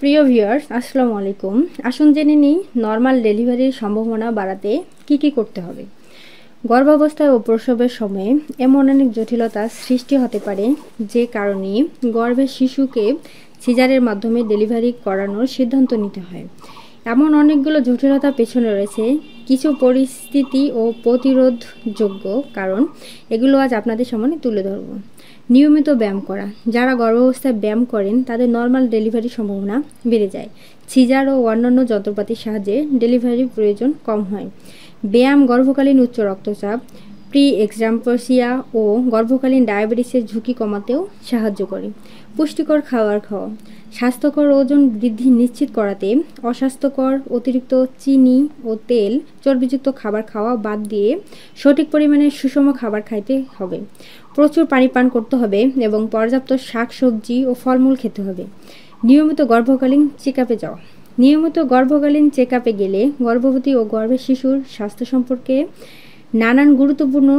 প্রিয় ভিউয়ার্স, আসসালামু আলাইকুম। আসুন জেনে নিই নর্মাল ডেলিভারির সম্ভাবনা বাড়াতে কি করতে হবে। গর্ভাবস্থায় ও প্রসবের সময়ে এমন অনেক জটিলতা সৃষ্টি হতে পারে যে কারণে গর্ভের শিশুকে সিজারের মাধ্যমে ডেলিভারি করানোর সিদ্ধান্ত নিতে হয়। এমন অনেকগুলো জটিলতার পেছনে রয়েছে কিছু পরিস্থিতি ও প্রতিরোধযোগ্য কারণ। এগুলো আজ আপনাদের সামনে তুলে ধরব। নিয়মিত ব্যায়াম করা। যারা গর্ভাবস্থায় ব্যায়াম করেন তাদের নর্মাল ডেলিভারির সম্ভাবনা বেড়ে যায়। সিজার ও অন্যান্য যন্ত্রপাতির সাহায্যে ডেলিভারির প্রয়োজন কম হয়। ব্যায়াম গর্ভকালীন উচ্চ রক্তচাপ, প্রি এক্সাম্পসিয়া ও গর্ভকালীন ডায়াবেটিসের ঝুঁকি কমাতেও সাহায্য করে। পুষ্টিকর খাবার খাওয়া। স্বাস্থ্যকর ওজন বৃদ্ধি নিশ্চিত করাতে অস্বাস্থ্যকর অতিরিক্ত চিনি ও তেল চর্বিযুক্ত খাবার খাওয়া বাদ দিয়ে সঠিক পরিমাণে সুষম খাবার খাইতে হবে। প্রচুর পানি পান করতে হবে এবং পর্যাপ্ত শাকসবজি ও ফলমূল খেতে হবে। নিয়মিত গর্ভকালীন চেকআপে যাওয়া। নিয়মিত গর্ভকালীন চেকআপে গেলে গর্ভবতী ও গর্ভের শিশুর স্বাস্থ্য সম্পর্কে নানান গুরুত্বপূর্ণ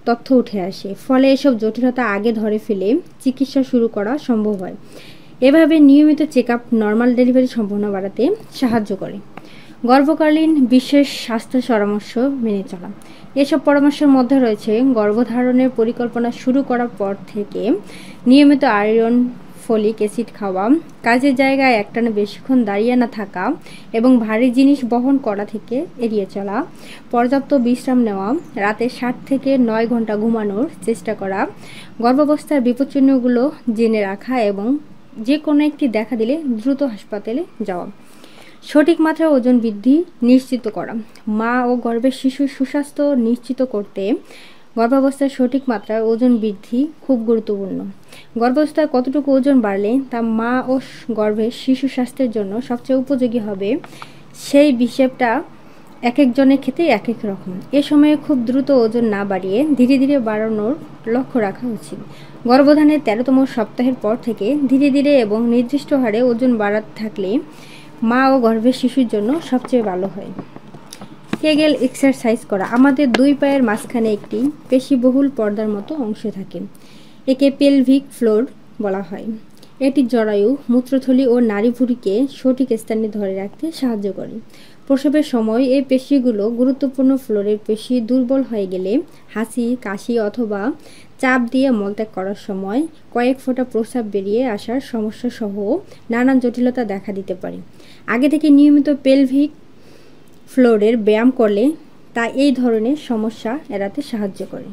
তথ্য উঠে আসে। ফলে এসব জটিলতা আগে ধরে ফেলে চিকিৎসা শুরু করা সম্ভব হয়। এভাবে নিয়মিত চেকআপ নর্মাল ডেলিভারির সম্ভাবনা বাড়াতে সাহায্য করে। গর্ভকালীন বিশেষ স্বাস্থ্য পরামর্শ মেনে চলা। এসব পরামর্শের মধ্যে রয়েছে গর্ভধারণের পরিকল্পনা শুরু করার পর থেকে নিয়মিত আয়রন, ফলিক অ্যাসিড খাওয়া, কাজের জায়গায় একটানা বেশিক্ষণ দাঁড়িয়ে না থাকা এবং ভারী জিনিস বহন করা থেকে এড়িয়ে চলা, পর্যাপ্ত বিশ্রাম নেওয়া, রাতে 7 থেকে 9 ঘন্টা ঘুমানোর চেষ্টা করা, গর্ভাবস্থার বিপদচিহ্নগুলো জেনে রাখা এবং যে কোনো একটি দেখা দিলে দ্রুত হাসপাতালে যাওয়া। সঠিক মাত্রায় ওজন বৃদ্ধি নিশ্চিত করা। মা ও গর্ভের শিশুর সুস্বাস্থ্য নিশ্চিত করতে গর্ভাবস্থায় সঠিক মাত্রায় ওজন বৃদ্ধি খুব গুরুত্বপূর্ণ। গর্ভাবস্থায় কতটুকু ওজন বাড়লে তা মা ও গর্ভের শিশু স্বাস্থ্যের জন্য সবচেয়ে উপযোগী হবে, সেই হিসেবটা এক একজনের ক্ষেত্রে এক এক রকম। এ সময়ে খুব দ্রুত ওজন না বাড়িয়ে ধীরে ধীরে বাড়ানোর লক্ষ্য রাখা উচিত। গর্ভধারণের 13তম সপ্তাহের পর থেকে ধীরে ধীরে এবং নির্দিষ্ট হারে ওজন বাড়াতে থাকলে মা ও গর্ভের শিশুর জন্য সবচেয়ে ভালো হয়। কেগেল এক্সারসাইজ করা। আমাদের দুই পায়ের মাঝখানে একটি পেশিবহুল পর্দার মতো অংশ থাকে। একে পেলভিক ফ্লোর বলা হয়। এটি জরায়ু, মূত্রথলি ও নাড়িভুঁড়িকে সঠিক স্থানে ধরে রাখতে সাহায্য করে। প্রসবের সময় এই পেশিগুলো গুরুত্বপূর্ণ। ফ্লোরের পেশি দুর্বল হয়ে গেলে হাঁচি, কাশি অথবা চাপ দিয়ে মলত্যাগ করার সময় কয়েক ফোঁটা প্রস্রাব বেরিয়ে আসার সমস্যা সহ নানান জটিলতা দেখা দিতে পারে। আগে থেকে নিয়মিত পেলভিক ফ্লোরের ব্যায়াম করলে তা এই ধরনের সমস্যা এড়াতে সাহায্য করে।